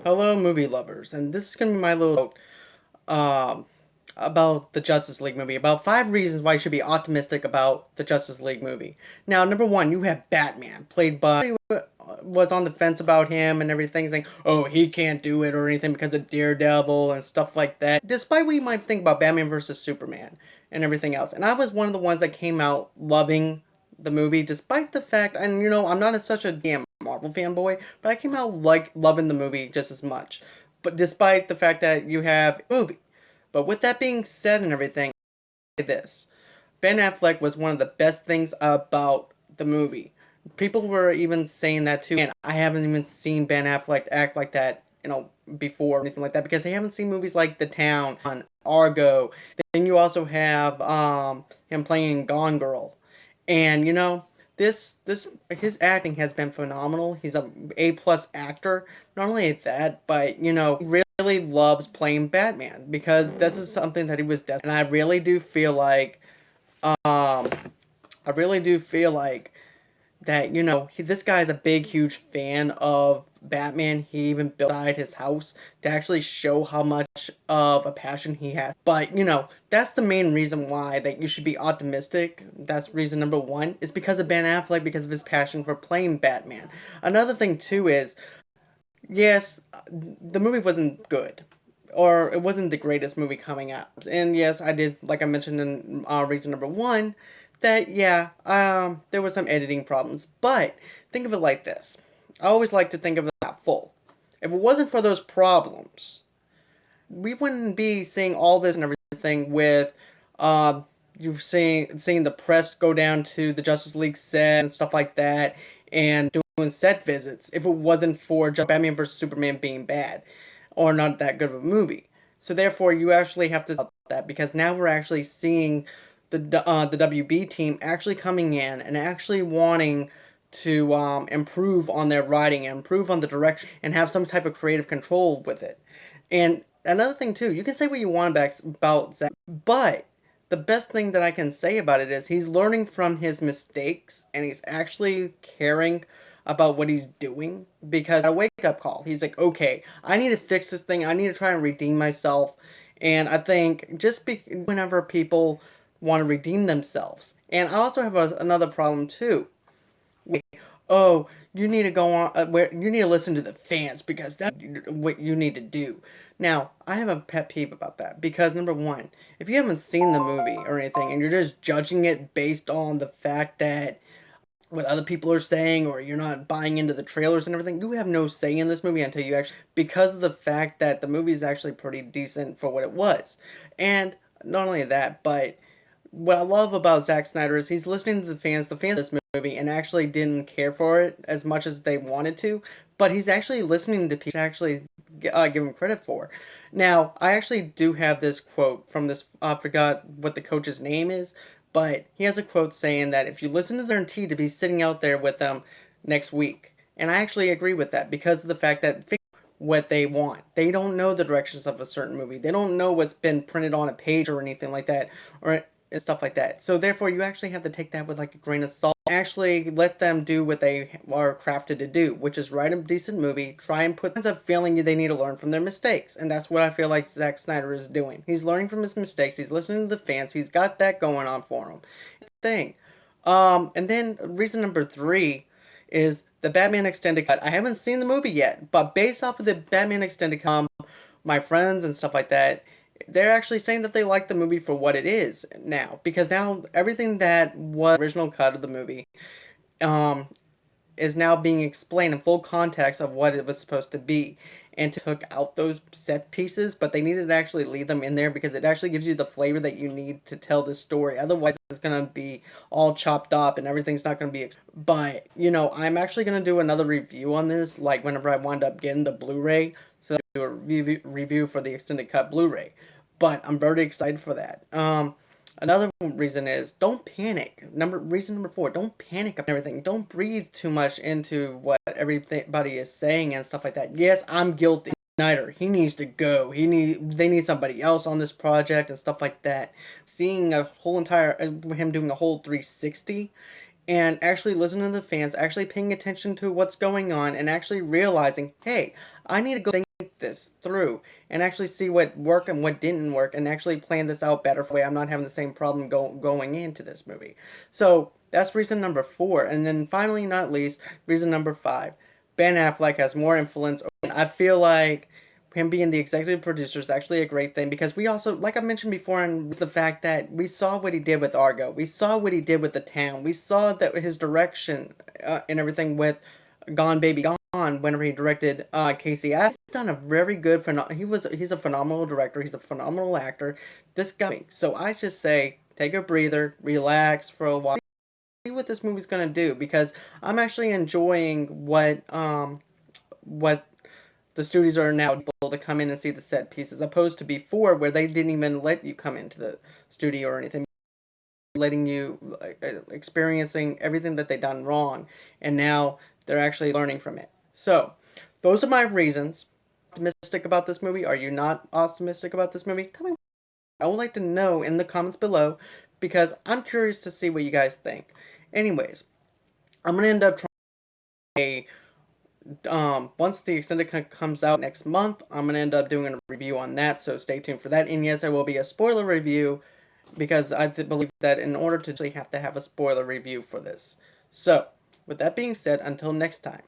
Hello, movie lovers, and this is gonna be my little um about the Justice League movie. About 5 reasons why you should be optimistic about the Justice League movie. Now, number one, you have Batman, played by was on the fence about him and everything, saying, "Oh, he can't do it" or anything because of Daredevil and stuff like that. Despite what you might think about Batman versus Superman and everything else, and I was one of the ones that came out loving the movie, despite the fact, and I'm not such a damn Marvel fanboy, but I came out like loving the movie just as much. But despite the fact that you have a movie. But with that being said and everything, this Ben Affleck was one of the best things about the movie. People were even saying that too, and I haven't even seen Ben Affleck act like that, before or anything like that, because they haven't seen movies like The Town, on Argo. Then you also have him playing Gone Girl, and this his acting has been phenomenal. He's a plus actor. Not only that, but he really loves playing Batman because this is something that he was destined. And I really do feel like that this guy is a big huge fan of Batman. He even built inside his house to actually show how much of a passion he has. But that's the main reason why that you should be optimistic. That's reason number one, is because of Ben Affleck, because of his passion for playing Batman. Another thing too is, yes, the movie wasn't good, or it wasn't the greatest movie coming out. And yes, I did, like I mentioned in reason number one, that yeah, there were some editing problems. But think of it like this. I always like to think of it that full. If it wasn't for those problems, we wouldn't be seeing all this and everything with you seeing the press go down to the Justice League set and stuff like that, and doing set visits if it wasn't for just Batman vs Superman being bad or not that good of a movie. So therefore, you actually have to stop that, because now we're actually seeing the WB team actually coming in and actually wanting to improve on their writing and improve on the direction and have some type of creative control with it. And another thing too, you can say what you want about Zack, but the best thing that I can say about it is he's learning from his mistakes and he's actually caring about what he's doing, because a wake up call. He's like, okay, I need to fix this thing. I need to try and redeem myself. And I think whenever people want to redeem themselves. And I also have another problem too. Oh, you need to go on where you need to listen to the fans because that's what you need to do. Now, I have a pet peeve about that, because number one, if you haven't seen the movie or anything and you're just judging it based on the fact that what other people are saying, or you're not buying into the trailers and everything, you have no say in this movie until you actually, because of the fact that the movie is actually pretty decent for what it was. And not only that, but what I love about Zack Snyder is he's listening to the fans of this movie, and actually didn't care for it as much as they wanted to, but he's actually listening to people to actually give him credit for. Now, I actually do have this quote from this, I forgot what the coach's name is, but he has a quote saying that if you listen to their guaranteed to be sitting out there with them next week. And I actually agree with that, because of the fact that what they want. They don't know the directions of a certain movie. They don't know what's been printed on a page or anything like that, or and stuff like that. So therefore, you actually have to take that with like a grain of salt. Actually, let them do what they are crafted to do, which is write a decent movie. Try and put a feeling they need to learn from their mistakes, and that's what I feel like Zack Snyder is doing. He's learning from his mistakes. He's listening to the fans. He's got that going on for him. Thing. And then reason number three is the Batman extended cut. I haven't seen the movie yet, but based off of the Batman extended cut, my friends and stuff like that, they're actually saying that they like the movie for what it is now, because now everything that was original cut of the movie um, is now being explained in full context of what it was supposed to be, and took out those set pieces, but they needed to actually leave them in there because it actually gives you the flavor that you need to tell this story. Otherwise, it's going to be all chopped up and everything's not going to be. But I'm actually going to do another review on this, like whenever I wind up getting the Blu-ray, so I'll do a review for the extended cut Blu-ray. But I'm very excited for that. Another reason is don't panic. Reason number four, don't panic about everything. Don't breathe too much into what everybody is saying and stuff like that. Yes, I'm guilty. Snyder, he needs to go. They need somebody else on this project and stuff like that. Seeing a whole entire him doing a whole 360 and actually listening to the fans, actually paying attention to what's going on, and actually realizing, hey, I need to go this through and actually see what worked and what didn't work and actually plan this out better for way I'm not having the same problem going into this movie. So that's reason number 4. And then finally, not least, reason number 5. Ben Affleck has more influence. I feel like him being the executive producer is actually a great thing because we also, like I mentioned before, and the fact that we saw what he did with Argo, we saw what he did with The Town, we saw that his direction and everything with Gone Baby Gone, whenever he directed Casey. He's done a very good. He's a phenomenal director. He's a phenomenal actor. This guy. So I just say, take a breather, relax for a while, see what this movie's gonna do because I'm actually enjoying what the studios are now able to come in and see the set pieces, opposed to before where they didn't even let you come into the studio or anything, letting you experiencing everything that they done wrong, and now they're actually learning from it. So those are my reasons. Optimistic about this movie? Are you not optimistic about this movie? I would like to know in the comments below because I'm curious to see what you guys think. Anyways, I'm gonna end up trying a once the extended cut comes out next month, I'm gonna end up doing a review on that, so stay tuned for that. And yes, there will be a spoiler review because I believe that in order to actually have to have a spoiler review for this. So, with that being said, until next time.